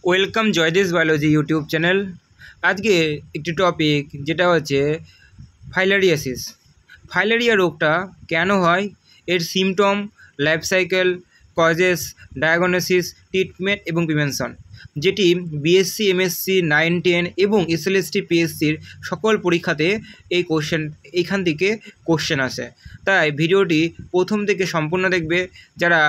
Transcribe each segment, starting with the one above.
Welcome Joydesh biology YouTube channel. আজকে একটি topic যেটা হচ্ছে ফাইলারিয়াসিস। ফাইলারিয়া রোগটা কেন হয়, এর symptom, life cycle, causes, diagnosis, treatment এবং প্রিভেনশন, যেটি বিএসসি, এমএসসি, 9, 10 এবং এসএলএসটি, পিএসসির সকল পরীক্ষাতে এইখান থেকে কোশ্চেন আসে। তাই ভিডিওটি প্রথম থেকে সম্পূর্ণ দেখবে। যারা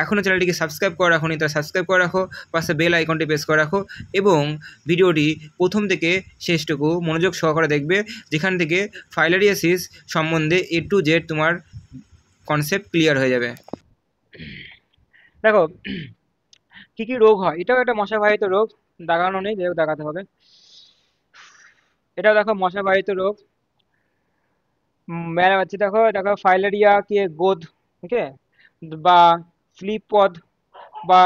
এখনও চ্যানেলটিকে সাবস্ক্রাইব করে রাখোনি তারা সাবস্ক্রাইব করে রাখো, পাশে বেল আইকনটি প্রেস করে রাখো এবং ভিডিওটি প্রথম থেকে শেষটুকু মনোযোগ সহকারে দেখবে, যেখান থেকে ফাইলারিয়াসিস সম্বন্ধে A to Z তোমার কনসেপ্ট ক্লিয়ার হয়ে যাবে। দেখো কি কি রোগ হয়, এটাও একটা মশাবাহিত রোগ। দাগানো নেই, দেখাতে হবে। এটাও দেখো মশাবাহিত রোগ। মেলা হচ্ছে, দেখো দেখো ফাইলেরিয়া কে গোদ, ওকে, বা স্লিপপদ বা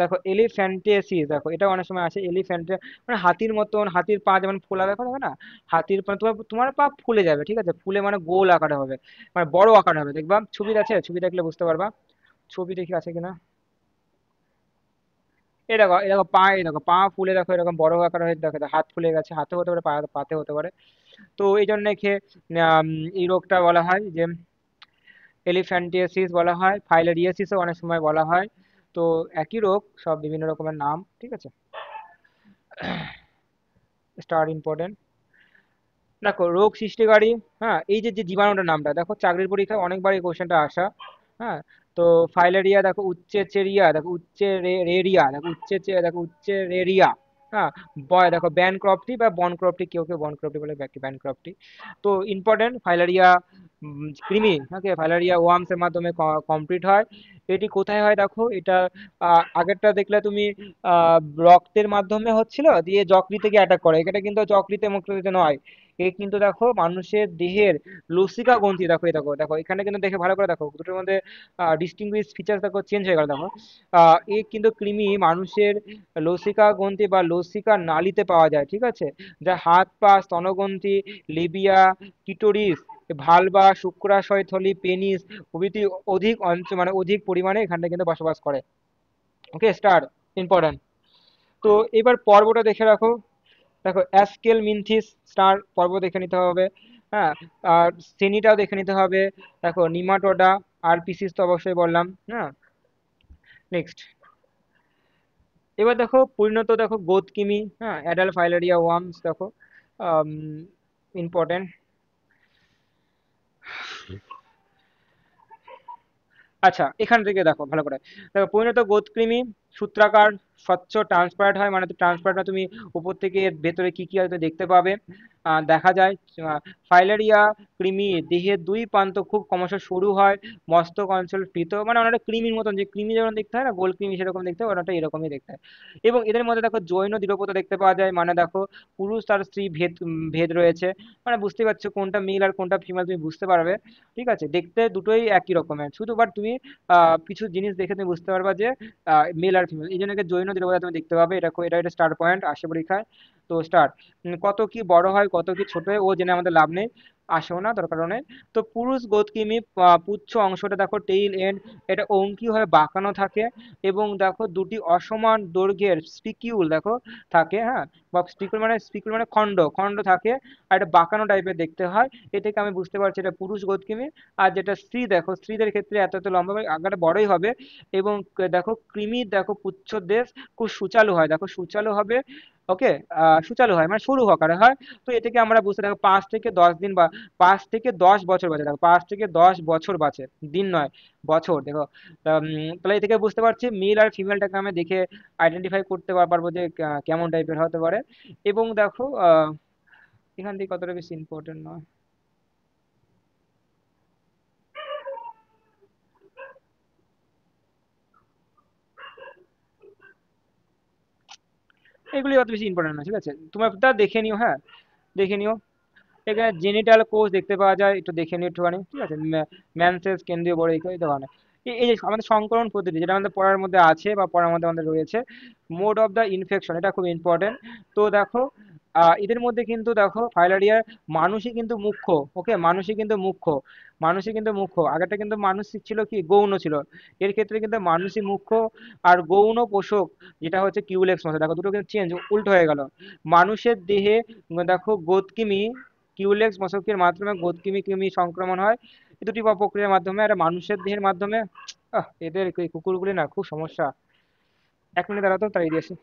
দেখো এলিফ্যান্টিয়াসিস। দেখো এটা অনেক সময় আসে এলিফ্যান্টিয়া, মানে হাতির মতন, হাতির পা যেমন ফোলা, দেখো দেখো না, হাতির পা তোমার তোমার পা ফুলে যাবে, ঠিক আছে, ফুলে মানে গোল আকারে হবে, মানে বড় আকারে হবে। দেখবা ছবি আছে, ছবি দেখলে বুঝতে পারবা। ছবি দেখি আছে কিনা। এই দেখো পা, এই দেখো পা ফুলে, দেখো এরকম বড় আকার হয়ে, দেখো হাত ফুলে গেছে, হাতে হতে পারে, পাতে হতে পারে। তো এই জন্য এই রোগটা বলা হয় যে এলিফ্যান্টিয়াসিস বলা হয়, ফাইলেরিয়াসিসও অনেক সময় বলা হয়। তো একই রোগ, সব বিভিন্ন রকমের নাম, ঠিক আছে। Star important. দেখো রোগ সৃষ্টিকারী, হ্যাঁ, এই যে যে জীবাণুটার নামটা দেখো, চাকরির পরীক্ষায় অনেকবার এই কোশ্চেনটা আসা। হ্যাঁ, তো ফাইলেরিয়া দেখো, উচ্চেচেরিয়া দেখো, রেরিয়া দেখো, দেখো উচ্চেরেরিয়া। হ্যাঁ, বয় দেখো ব্যানক্রপ্টি বা বনক্রপ্টি, কেউ কেউ বনক্রপ্টি বলে, ব্যানক্রপ্টি। তো ইম্পর্টেন্ট, ফাইলেরিয়া কৃমি, ওকে, ফাইলেরিয়া ওয়ার্মস এর মাধ্যমে কমপ্লিট হয়। এটি কোথায় হয় দেখো, এটা আগেরটা দেখলে তুমি আহ রক্তের মাধ্যমে হচ্ছিল, দিয়ে যকৃতে গিয়ে অ্যাটাক করে। এটা কিন্তু যকৃতে মুক্ততে নয়, এ কিন্তু দেখো মানুষের দেহের লসিকা গ্রন্থি। দেখো এই দেখো দেখো এখানে কিন্তু দেখে ভালো করে দেখো, দুটোর মধ্যে ডিস্টিংগুইশ ফিচার দেখো চেঞ্জ হয়ে গেল। দেখো এই কিন্তু কৃমি মানুষের লসিকা গ্রন্থি বা লসিকা নালীতে পাওয়া যায়, ঠিক আছে, যা হাত পা, স্তনগ্রন্থি, লিবিয়া, কিটোরিস, ভালভা, শুক্রাশয় থলি, পেনিস প্রভৃতি অধিক অঞ্চল, মানে অধিক পরিমাণে এখানটা কিন্তু বসবাস করে। ওকে, স্টার ইম্পর্টেন্ট। তো এবার পর্বটা দেখে রাখো। দেখো অ্যাস্কেল মিনথিস, স্টার পর্ব দেখে নিতে হবে। হ্যাঁ, আর শ্রেণীটাও দেখে নিতে হবে। দেখো নিমাটোডা, আর পিসিস তো অবশ্যই বললাম। হ্যাঁ, নেক্সট। এবার দেখো পরিণত, দেখো গোদকিমি, হ্যাঁ, অ্যাডাল্ট ফাইলেরিয়া ওয়ার্মস, দেখো ইম্পর্টেন্ট। আচ্ছা, এখান থেকে দেখো ভালো করে। দেখো পরিণত গোদকৃমি সূত্রাকার, স্বচ্ছ, ট্রান্সপারেন্ট হয়, মানে ট্রান্সপারেন্ট, তুমি উপর থেকে এর ভেতরে কি কি হয়তো দেখতে পাবে, দেখা যায়। ফাইলেরিয়া কৃমি দেহের দুই প্রান্ত খুব ক্রমশ সরু হয়, মস্তক অঞ্চল ফিত, মানে অনেকটা কৃমির মতন, যে কৃমি যেমন দেখতে হয় না, গোল কৃমি সেরকম দেখতে হয়, ওটা এরকমই দেখতে হয়। এবং এদের মধ্যে দেখো জৈন দৃঢ়পতা দেখতে পাওয়া যায়, মানে দেখো পুরুষ আর স্ত্রী ভেদ রয়েছে, মানে বুঝতে পারছো কোনটা মেল আর কোনটা ফিমেল, তুমি বুঝতে পারবে। ঠিক আছে, দেখতে দুটোই একই রকমের, শুধু বাট তুমি কিছু জিনিস দেখে তুমি বুঝতে পারবা যে মেল আর ফিমেল। এই জন্য একে জৈন দৃঢ়পতা তুমি দেখতে পাবে। এটা একটা স্টার পয়েন্ট আসে পরীক্ষায়। তো স্টার কত কি বড় হয়, কত কি ছোট হয়, ও জেনে আমাদের লাভ নেই, আসেও না, দরকারও নেই। তো পুরুষ গোদকৃমি পুচ্ছ অংশটা দেখো, টেইল এন্ড, এটা অঙ্কি হয়ে বাঁকানো থাকে, এবং দেখো দুটি অসমান দৈর্ঘ্যের স্পিকিউল দেখো থাকে। হ্যাঁ, বা স্পিকুল মানে খণ্ড খণ্ড থাকে, আর এটা বাঁকানো টাইপের দেখতে হয়। এ থেকে আমি বুঝতে পারছি এটা পুরুষ গোদকৃমি। আর যেটা স্ত্রী, দেখো স্ত্রীদের ক্ষেত্রে এত এত লম্বা হবে, আকারে বড়ই হবে। এবং দেখো কৃমি, দেখো পুচ্ছদেশ খুব সুচালু হয়, দেখো সুচালু হবে। ওকে, সুচালু হয় মানে সরু আকারে হয়। তো এ থেকে আমরা বুঝতে, দেখো 5 থেকে 10 দিন বা 5 থেকে 10 বছর বাঁচে, দেখো 5 থেকে 10 বছর বাঁচে, দিন নয়, বছর। দেখো তাহলে এ থেকে বুঝতে পারছি মেল আর ফিমেলটাকে আমি দেখে আইডেন্টিফাই করতে পারবো যে কেমন টাইপের হতে পারে। এবং দেখো এখান থেকে কতটা বেশি ইম্পর্টেন্ট নয়। এগুলি অত বেশি ইম্পর্টেন্ট না, ঠিক আছে, তোমার তা দেখে নিও। হ্যাঁ, দেখে নিও। এখানে জেনিটাল কোষ দেখতে পাওয়া যায়, একটু দেখে নিও একটুখানি, ঠিক আছে। ম্যানসেস কেন্দ্রীয় বড় এই ধরনের। এই যে আমাদের সংক্রমণ পদ্ধতি, যেটা আমাদের পড়ার মধ্যে আছে বা পড়ার মধ্যে আমাদের রয়েছে, মোড অফ দ্য ইনফেকশন, এটা খুব ইম্পর্টেন্ট। তো দেখো এদের মধ্যে কিন্তু দেখো ফাইলারিয়ার মানুষই কিন্তু মুখ্য। ওকে, মানুষই কিন্তু মুখ্য। আগেরটা কিন্তু মানুষ ছিল কি গৌণ ছিল, এর ক্ষেত্রে কিন্তু মানুষই মুখ্য। আর গৌণ পোষক যেটা হচ্ছে কিউলেক্স মশা, দেখো দুটো কিন্তু চেঞ্জ, উল্টো হয়ে গেল। মানুষের দেহে দেখো গোদকিমি, কিউলেক্স মশকের মাধ্যমে গোদকিমি কৃমি সংক্রমণ হয় এই দুটি প্রক্রিয়ার মাধ্যমে। আর মানুষের দেহের মাধ্যমে এদের এই কুকুরগুলি না খুব সমস্যা। 1 মিনিট দাঁড়াতো, তাড়িয়ে দিয়েছি।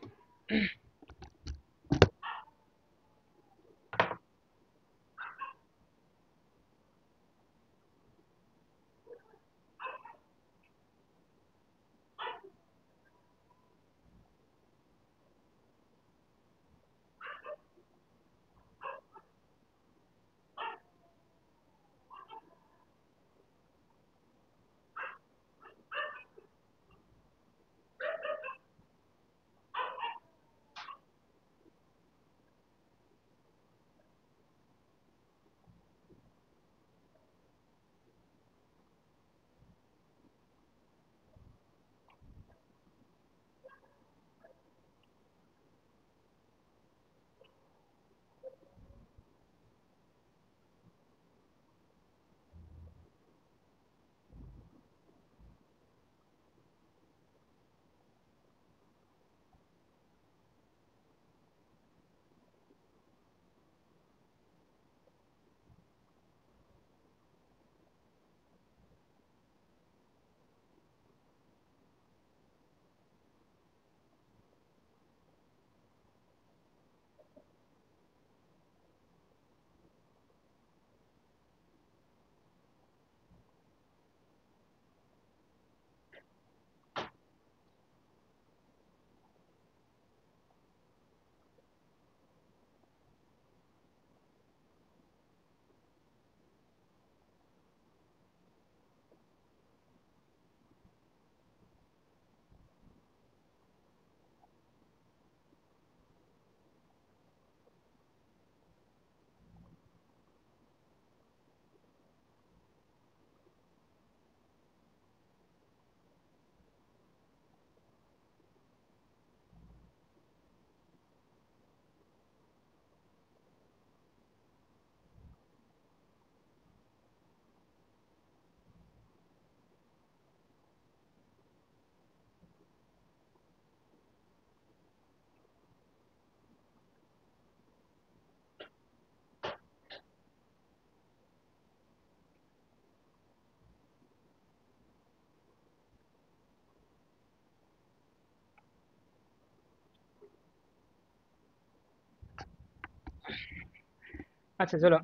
আচ্ছা চলো।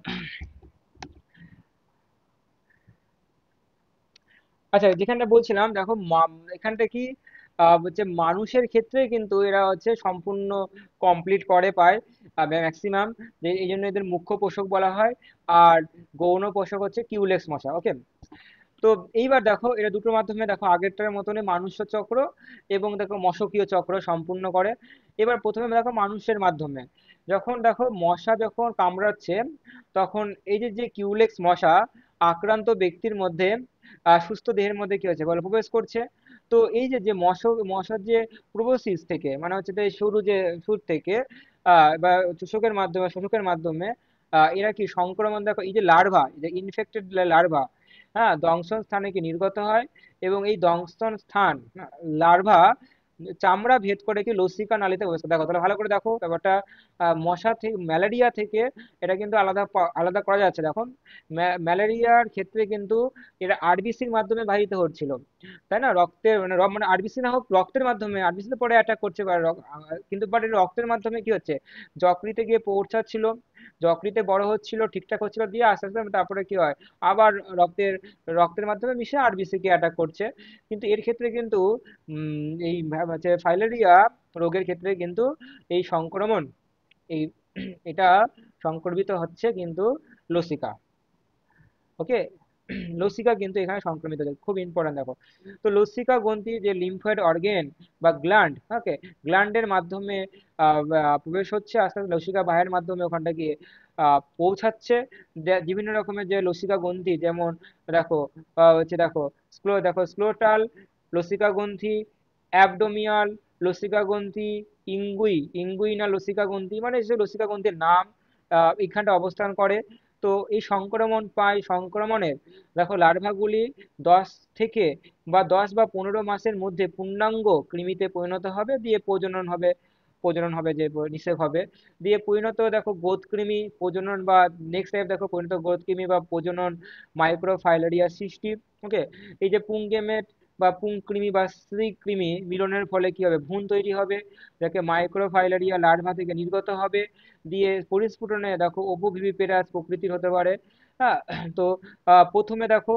আচ্ছা, যেখানটা বলছিলাম দেখো এখানটা কি হচ্ছে মানুষের ক্ষেত্রে কিন্তু এরা হচ্ছে সম্পূর্ণ কমপ্লিট করে পায় ম্যাক্সিমাম, যে এই জন্য এদের মুখ্য পোষক বলা হয়। আর গৌণ পোষক হচ্ছে কিউলেক্স মশা। ওকে, তো এইবার দেখো এরা দুটোর মাধ্যমে দেখো আগেরটার মতনই মানুষ্য চক্র এবং দেখো মশকীয় চক্র সম্পূর্ণ করে। এবার প্রথমে দেখো মানুষের মাধ্যমে, যখন দেখো মশা যখন কামড়াচ্ছে, তখন এই যে যে কিউলেক্স মশা আক্রান্ত ব্যক্তির মধ্যে সুস্থ দেহের মধ্যে কি হচ্ছে বলো প্রবেশ করছে। তো এই যে যে মশার যে প্রোবসিস থেকে, মানে হচ্ছে যে শুরু যে শুরু থেকে বা শোষকের মাধ্যমে এরা কি সংক্রমণ, দেখো এই যে লার্ভা, যে ইনফেক্টেড লার্ভা, হ্যাঁ, দংশন স্থানে কি নির্গত হয়। এবং এই দংশন স্থান লার্ভা চামড়া ভেদ করে কি লসিকা নালীতে প্রবেশ করে। দেখো তাহলে ভালো করে দেখো ব্যাপারটা, মশা থেকে ম্যালেরিয়া থেকে এটা কিন্তু আলাদা আলাদা করা যাচ্ছে। দেখুন, ম্যালেরিয়ার ক্ষেত্রে কিন্তু এটা আরবিসির মাধ্যমে বাহিত হচ্ছিল, তাই না? রক্তের মানে মানে আরবিসি না হোক, রক্তের মাধ্যমে, আরবিসি তো পরে অ্যাটাক করছে কিন্তু বাট রক্তের মাধ্যমে কি হচ্ছে, যকৃতে গিয়ে পৌঁছাচ্ছিল, যকৃতে বড় হচ্ছিল, ঠিকঠাক হচ্ছিল, দিয়ে আস্তে আস্তে তারপরে কি হয়, আবার রক্তের রক্তের মাধ্যমে মিশে আরবিসি কে অ্যাটাক করছে। কিন্তু এর ক্ষেত্রে কিন্তু এই হচ্ছে ফাইলেরিয়া রোগের ক্ষেত্রে কিন্তু এই সংক্রমণ, এই এটা সংক্রমিত হচ্ছে কিন্তু লসিকা। ওকে, লসিকা কিন্তু এখানে সংক্রমিত হচ্ছে, খুব ইম্পর্টেন্ট দেখো। তো লসিকা গ্রন্থি যে লিম্ফয়েড অর্গেন বা গ্ল্যান্ড, ওকে, গ্ল্যান্ডের মাধ্যমে প্রবেশ হচ্ছে আস্তে আস্তে লসিকা বাহের মাধ্যমে ওখানটা গিয়ে পৌঁছাচ্ছে। বিভিন্ন রকমের যে লসিকা গ্রন্থি, যেমন দেখো হচ্ছে দেখো দেখো স্ক্লোটাল লসিকা গ্রন্থি, অ্যাবডোমিয়াল লসিকা গ্রন্থি, ইঙ্গুই না লসিকা গ্রন্থি, মানে যে লসিকা গ্রন্থির নাম এইখানটা অবস্থান করে। তো এই সংক্রমণের দেখো লার্ভাগুলি 10 থেকে 10 বা 15 মাসের মধ্যে পূর্ণাঙ্গ কৃমিতে পরিণত হবে, দিয়ে প্রজনন হবে যে নিষেক হবে, দিয়ে পরিণত দেখো গোদ কৃমি প্রজনন, বা নেক্সট টাইপ দেখো পরিণত গোদ কৃমি বা প্রজনন মাইক্রোফাইলেরিয়া সৃষ্টি। ওকে, এই যে পুংগেমেট বা পুংকৃমি বা স্ত্রীকৃমি মিলনের ফলে কি হবে, ভ্রূণ তৈরি হবে, যাকে মাইক্রোফাইলেরিয়া লার্ভা থেকে নির্গত হবে, দিয়ে পরিস্ফুটনে দেখো ওভোভিভিপেরাস প্রকৃতির হতে পারে। হ্যাঁ, তো প্রথমে দেখো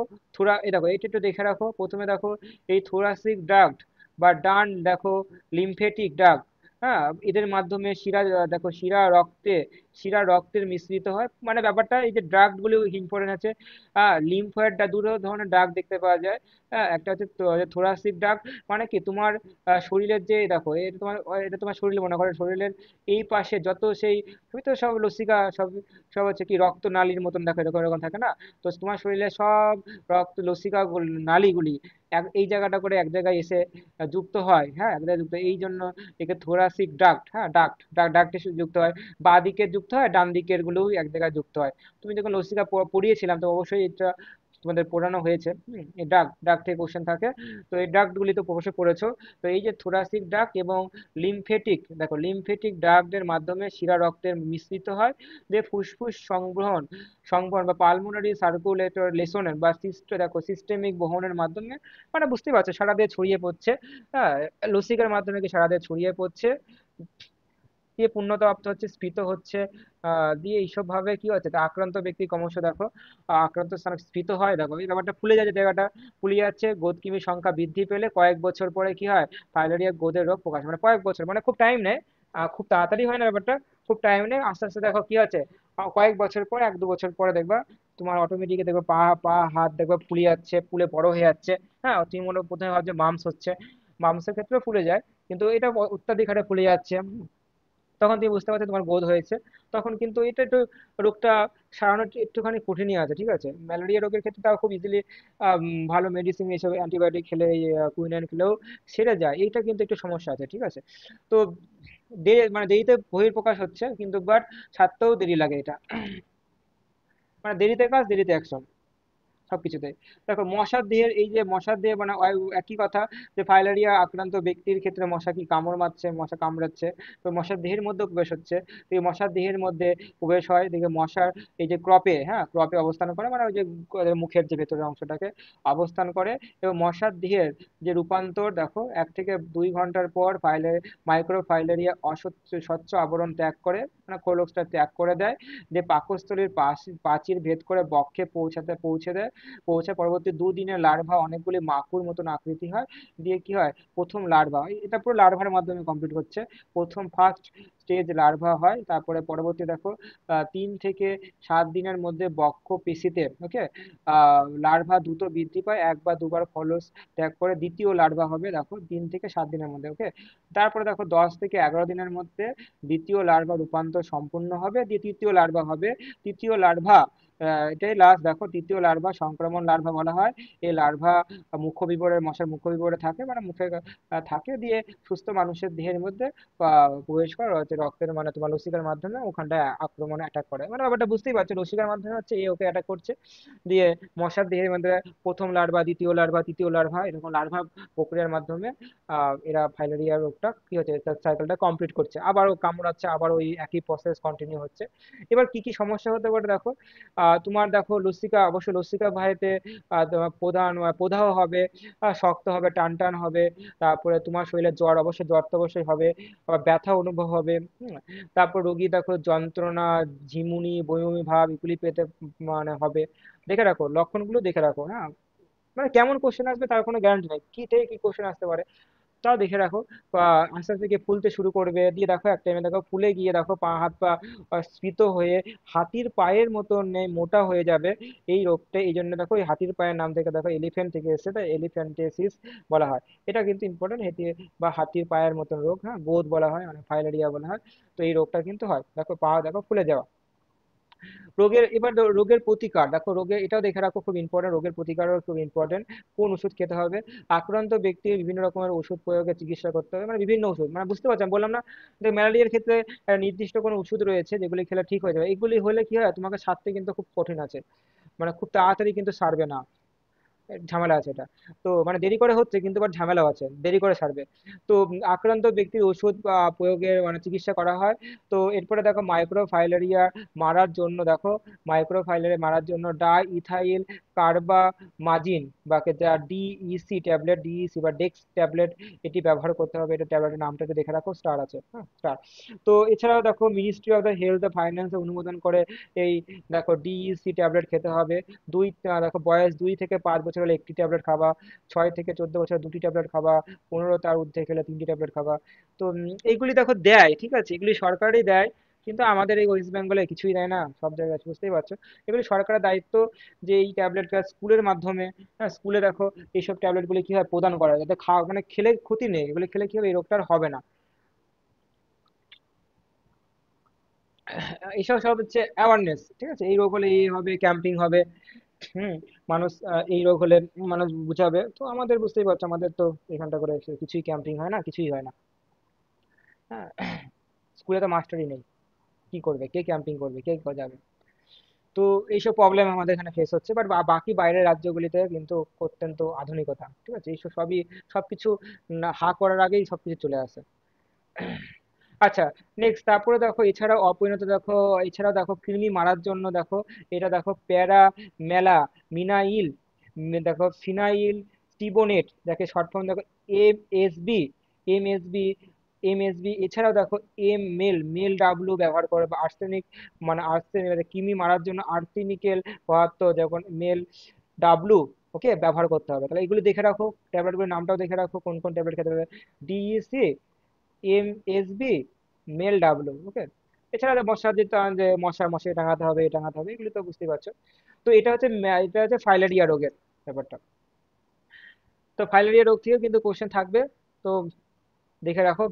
এই দেখো এটা একটু দেখে রাখো, প্রথমে দেখো এই থোরাসিক ডাক্ট বা ডান দেখো লিম্ফেটিক ডাক্ট, হ্যাঁ, এদের মাধ্যমে দেখো শিরা রক্তের মিশ্রিত হয়, মানে ব্যাপারটা এই যে ড্রাগ গুলো ইম্পর্টেন্ট আছে। লিম্ফয়েড দু ধরনের ড্রাগ দেখতে পাওয়া যায়। হ্যাঁ, একটা হচ্ছে থোরাসিক ড্রাগ, মানে কি তোমার শরীরের যে দেখো এটা তোমার শরীরে মনে করো শরীরের এই পাশে যত সেই, তুমি তো সব লসিকা সব সব হচ্ছে কি রক্ত নালীর মতন দেখো এরকম এরকম থাকে না, তো তোমার শরীরে সব লসিকা নালীগুলি এই জায়গাটা করে এক জায়গায় এসে যুক্ত হয়। হ্যাঁ, এক জায়গায় যুক্ত, এই জন্য একে থোরাসিক ডাক্ট, হ্যাঁ, ডাক্টে যুক্ত হয়, বাঁ দিকে যুক্ত হয়, ডান দিকের গুলোও এক জায়গায় যুক্ত হয়। তুমি যখন লসিকা পড়িয়েছিলাম তো অবশ্যই এটা তোমাদের পড়ানো হয়েছে। এই ডাক থেকে কোশ্চেন থাকে, তো এই ডাক্টগুলি তো অবশ্যই পড়েছো। তো এই যে থোরাসিক ডাক্ট এবং লিম্ফেটিক ডাক্টের মাধ্যমে শিরা রক্তের মিশ্রিত হয়, যে ফুসফুস সংবহন বা পালমোনারি সার্কুলেটর লেসনের বা সিস্টেমিক বহনের মাধ্যমে, মানে বুঝতে পারছো সারা দিয়ে ছড়িয়ে পড়ছে। হ্যাঁ, লসিকার মাধ্যমে কি সারা দিয়ে ছড়িয়ে পড়ছে, দিয়ে পূর্ণতাপ্ত হচ্ছে, স্ফীত হচ্ছে, দিয়ে এইসব ভাবে কি হচ্ছে, তা আক্রান্ত ব্যক্তি ক্রমশ দেখো আক্রান্ত স্থান স্ফীত হয়, দেখো এই ব্যাপারটা ফুলে যাচ্ছে, জায়গাটা ফুলে যাচ্ছে, গোদকৃমির সংখ্যা বৃদ্ধি পেলে কয়েক বছর পরে কি হয়, ফাইলেরিয়া গোদের রোগ প্রকাশ, মানে কয়েক বছর, মানে খুব টাইম নেয়, খুব তাড়াতাড়ি হয় না ব্যাপারটা, খুব টাইম নেয়, আস্তে আস্তে দেখো কি হচ্ছে, কয়েক বছর পরে 1-2 বছর পরে দেখবা তোমার অটোমেটিক দেখবে পা পা হাত দেখবে ফুলে যাচ্ছে, ফুলে বড় হয়ে যাচ্ছে। হ্যাঁ, তুমি মনে প্রথমে ভাবছে মামস হচ্ছে, মামসের ক্ষেত্রে ফুলে যায়, কিন্তু এটা অত্যাধিক হারে ফুলে যাচ্ছে, তখন তুমি বুঝতে পারছো তোমার বোধ হয়েছে। তখন কিন্তু এটা একটু রোগটা সারানো একটুখানি কঠিনই আছে, ঠিক আছে। ম্যালেরিয়া রোগের ক্ষেত্রে তাও খুব ইজিলি ভালো মেডিসিন হিসেবে অ্যান্টিবায়োটিক খেলে, কুইনাইন খেলেও সেরে যায়, এইটা কিন্তু একটু সমস্যা আছে, ঠিক আছে। তো মানে দেরিতে বহিঃপ্রকাশ হচ্ছে, কিন্তু বাট ছাড়তেও দেরি লাগে এটা, মানে দেরিতে কাজ দেরিতে অ্যাকশন সবকিছুতে। দেখো মশার দেহের, এই যে মশার দেহে মানে একই কথা, যে ফাইলেরিয়া আক্রান্ত ব্যক্তির ক্ষেত্রে মশা কি কামড় মারছে, মশা কামড়াচ্ছে, তো মশার দেহের মধ্যে প্রবেশ হচ্ছে, তো এই মশার দেহের মধ্যে প্রবেশ হয়, দেখে মশার এই যে ক্রপে অবস্থান করে, মানে ওই যে মুখের যে ভেতরের অংশটাকে অবস্থান করে, এবং মশার দেহের যে রূপান্তর দেখো 1 থেকে 2 ঘন্টার পর মাইক্রোফাইলেরিয়া স্বচ্ছ আবরণ ত্যাগ করে, মানে কোলক্সটা ত্যাগ করে দেয়, যে পাকস্থলীর প্রাচীর ভেদ করে বক্ষে পৌঁছে পরবর্তী 2 দিনে লার্ভা অনেকগুলি মাকুর মতন আকৃতি হয়, দিয়ে কি হয়, প্রথম লার্ভা, এটা পুরো লার্ভার মাধ্যমে কমপ্লিট হচ্ছে, ফার্স্ট স্টেজ লার্ভা হয়, তারপরে পরবর্তী দেখো 3 থেকে 7 দিনের মধ্যে বক্ষ পেশিতে, ওকে, লার্ভা দ্রুত বৃদ্ধি পায়, 1 বা 2 বার ফলস ত্যাগ করে দ্বিতীয় লার্ভা হবে দেখো 3 থেকে 7 দিনের মধ্যে, ওকে। তারপরে দেখো 10 থেকে 11 দিনের মধ্যে দ্বিতীয় লার্ভা রূপান্তর সম্পূর্ণ হবে, দিয়ে তৃতীয় লার্ভা হবে। তৃতীয় লার্ভা এটাই লাস্ট দেখো, তৃতীয় লার্ভা সংক্রমণ লার্ভা বলা হয়। এই লার্ভা মশার মুখবিবরে থাকে, মানে মুখে থাকে, দিয়ে সুস্থ মানুষের দেহের মধ্যে প্রবেশ করে, হচ্ছে রক্তের মানে তোমার লসিকার মাধ্যমে ওখানটায় আক্রমণে অ্যাটাক করে, মানে ব্যাপারটা বুঝতেই পারছো, লসিকার মাধ্যমে হচ্ছে এ ওকে অ্যাটাক করছে, দিয়ে মশার দেহের মধ্যে প্রথম লার্ভা, দ্বিতীয় লার্ভা, তৃতীয় লার্ভা, এরকম লার্ভা প্রক্রিয়ার মাধ্যমে এরা ফাইলেরিয়া রোগটা কি হচ্ছে, তার সাইকেলটা কমপ্লিট করছে, আবারও কামড়াচ্ছে, আবার ওই একই প্রসেস কন্টিনিউ হচ্ছে। এবার কি কি সমস্যা হতে পারে দেখো, তোমার দেখো অবশ্যই লসিকা বাহিতে তোমার প্রদাহ হবে, শক্ত হবে, টান টান হবে, তারপরে তোমার শরীরে জ্বর তো অবশ্যই হবে, আবার ব্যথা অনুভব হবে। তারপর রোগী দেখো যন্ত্রণা, ঝিমুনি, বমি বমি ভাব এগুলি পেতে মানে হবে। দেখে রাখো, লক্ষণগুলো দেখে রাখো, হ্যাঁ, মানে কেমন কোশ্চেন আসবে তার কোনো গ্যারান্টি নেই, কি থেকে কি কোশ্চেন আসতে পারে, তাও দেখে রাখো। আস্তে আস্তে গিয়ে ফুলতে শুরু করবে, দিয়ে দেখো এক টাইমে দেখো ফুলে গিয়ে দেখো হাত পা স্ফীত হয়ে হাতির পায়ের মতো মোটা হয়ে যাবে এই রোগটা। এই জন্য দেখো এই হাতির পায়ের নাম থেকে দেখো এলিফ্যান্ট থেকে এসেছে, তাই এলিফ্যান্টেসিস বলা হয়। এটা কিন্তু ইম্পর্টেন্ট, বা হাতির পায়ের মতন রোগ, হ্যাঁ, গোদ বলা হয়, মানে ফাইলেরিয়া বলা হয়। তো এই রোগটা কিন্তু হয়, দেখো পা দেখো ফুলে যাওয়া। এবার রোগের প্রতিকার দেখো, এটাও দেখে রাখো, খুব ইম্পর্টেন্ট, রোগের প্রতিকারও খুব ইম্পর্টেন্ট। কোন ওষুধ খেতে হবে, আক্রান্ত ব্যক্তির বিভিন্ন রকমের ওষুধ প্রয়োগে চিকিৎসা করতে হবে, মানে বিভিন্ন ওষুধ, মানে বুঝতে পারছি, আমি বললাম না যে ম্যালেরিয়ার ক্ষেত্রে নির্দিষ্ট কোনো ওষুধ রয়েছে যেগুলি খেলে ঠিক হয়ে যাবে, এগুলি হলে কি হয়, তোমাকে সারতে কিন্তু খুব কঠিন আছে, মানে খুব তাড়াতাড়ি কিন্তু সারবে না, ঝামেলা আছে এটা। তো মানে দেরি করে হচ্ছে, কিন্তু আবার ঝামেলাও আছে, দেরি করে সারবে। তো আক্রান্ত ব্যক্তির ওষুধ বা প্রয়োগের মানে চিকিৎসা করা হয়। তো এরপরে দেখো মাইক্রোফাইলেরিয়া মারার জন্য, দেখো মাইক্রোফাইলেরিয়া মারার জন্য ডাই ইথাইল কার্বামাজিন বা যা ডিইসি ট্যাবলেট, ডিইসি বা ডেক্স ট্যাবলেট, এটি ব্যবহার করতে হবে। এটা ট্যাবলেটের নামটা একটু দেখে রাখো, স্টার আছে, হ্যাঁ স্টার। তো এছাড়াও দেখো ministry of the health finance অনুমোদন করে এই, দেখো ডিইসি ট্যাবলেট খেতে হবে। দেখো বয়স 2 থেকে 5 বছর হলে একটি ট্যাবলেট খাবা, 6 থেকে 14 বছর দুটি ট্যাবলেট খাবা, 15 তার ঊর্ধ্বে খেলে 3টি ট্যাবলেট খাবা। তো এইগুলি দেখো দেয়, ঠিক আছে, এগুলি সরকারই দেয়, কিন্তু আমাদের এই ওয়েস্ট বেঙ্গলে কিছুই দেয় না, সব জায়গায় আছে, বুঝতেই পারছো। এগুলি সরকারের দায়িত্ব যে এই ট্যাবলেটটা স্কুলের মাধ্যমে, হ্যাঁ স্কুলে দেখো এইসব ট্যাবলেটগুলি কি হয় প্রদান করা হয়, যাতে খাওয়া মানে খেলে ক্ষতি নেই, এগুলি খেলে কি হবে, এই রোগটা আর হবে না। এইসব সব হচ্ছে অ্যাওয়ারনেস, ঠিক আছে, এই রোগ হলে এই হবে, ক্যাম্পিং হবে, হুম, মানুষ এই রোগ হলে মানুষ বুঝাবে। তো আমাদের বুঝতেই পারছো, আমাদের তো এখানটা করে এসে কিছুই ক্যাম্পিং হয় না, কিছুই হয় না, হ্যাঁ। স্কুলে তো মাস্টারই নেই, কি করবে, কে ক্যাম্পিং করবে, কে যাবে। তো এইসব প্রবলেম আমাদের এখানে ফেস হচ্ছে, বাট বাকি বাইরের রাজ্যগুলিতে কিন্তু অত্যন্ত আধুনিকতা, ঠিক আছে, এইসব সবই, সবকিছু না হা করার আগেই সবকিছু চলে আসে। আচ্ছা, নেক্সট, তারপরে দেখো এছাড়াও অপরিণত, দেখো এছাড়াও দেখো কৃমি মারার জন্য, দেখো এটা দেখো প্যারা মেলা মিনাইল, দেখো ফিনাইল স্টিবোনেট, দেখো শর্ট ফর্ম দেখো এমএসবি, এমএসবি, এমএসবি। এছাড়াও দেখো মেল ডাব্লিউ ব্যবহার করে, বা আর্সেনিক, মানে আর্সেনিক কৃমি মারার জন্য আর্সেনিকেল পদার্থ যখন মেল ডাব্লিউ, ওকে, ব্যবহার করতে হবে। তাহলে এগুলো দেখে রাখো, ট্যাবলেটগুলোর নামটাও দেখে রাখো, কোন কোন ট্যাবলেট খেতে হবে, ডিইসি, এমএসবি, মেল ডাব্লিউ, ওকে। এছাড়া মশার যে মশারি টাঙাতে হবে, এ টাঙাতে হবে, এগুলো তো বুঝতেই পারছো। তো এটা হচ্ছে ফাইলেরিয়া রোগের ব্যাপারটা। তো ফাইলেরিয়া রোগ থেকেও কিন্তু কোশ্চেন থাকবে, তো দেখে রাখো।